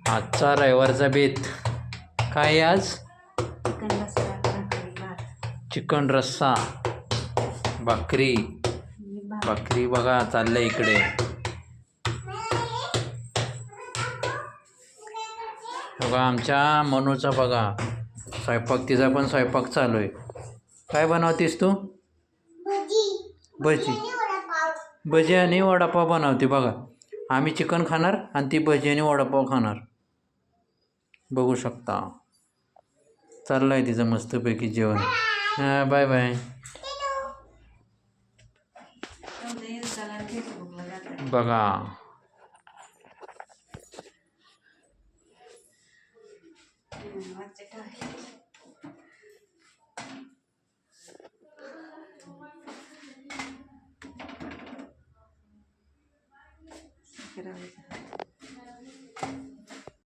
आजचा रविवारचा बेत काय आहे आज? चिकन रस्सा भाकरी. भाकरी बघा चाललंय इकडे. बघा आमच्या मनूचा बघा स्वयंपाक, तिचा पण स्वयंपाक चालू आहे. काय बनवतेस तू? भजी. भजी आणि वडापाव बनवते बघा. आम्ही चिकन खाणार आणि ती भजी आणि वडापाव खाणार. बघू शकता चाललं आहे तिचं मस्तपैकी जेवण. हां बाय बाय. बघा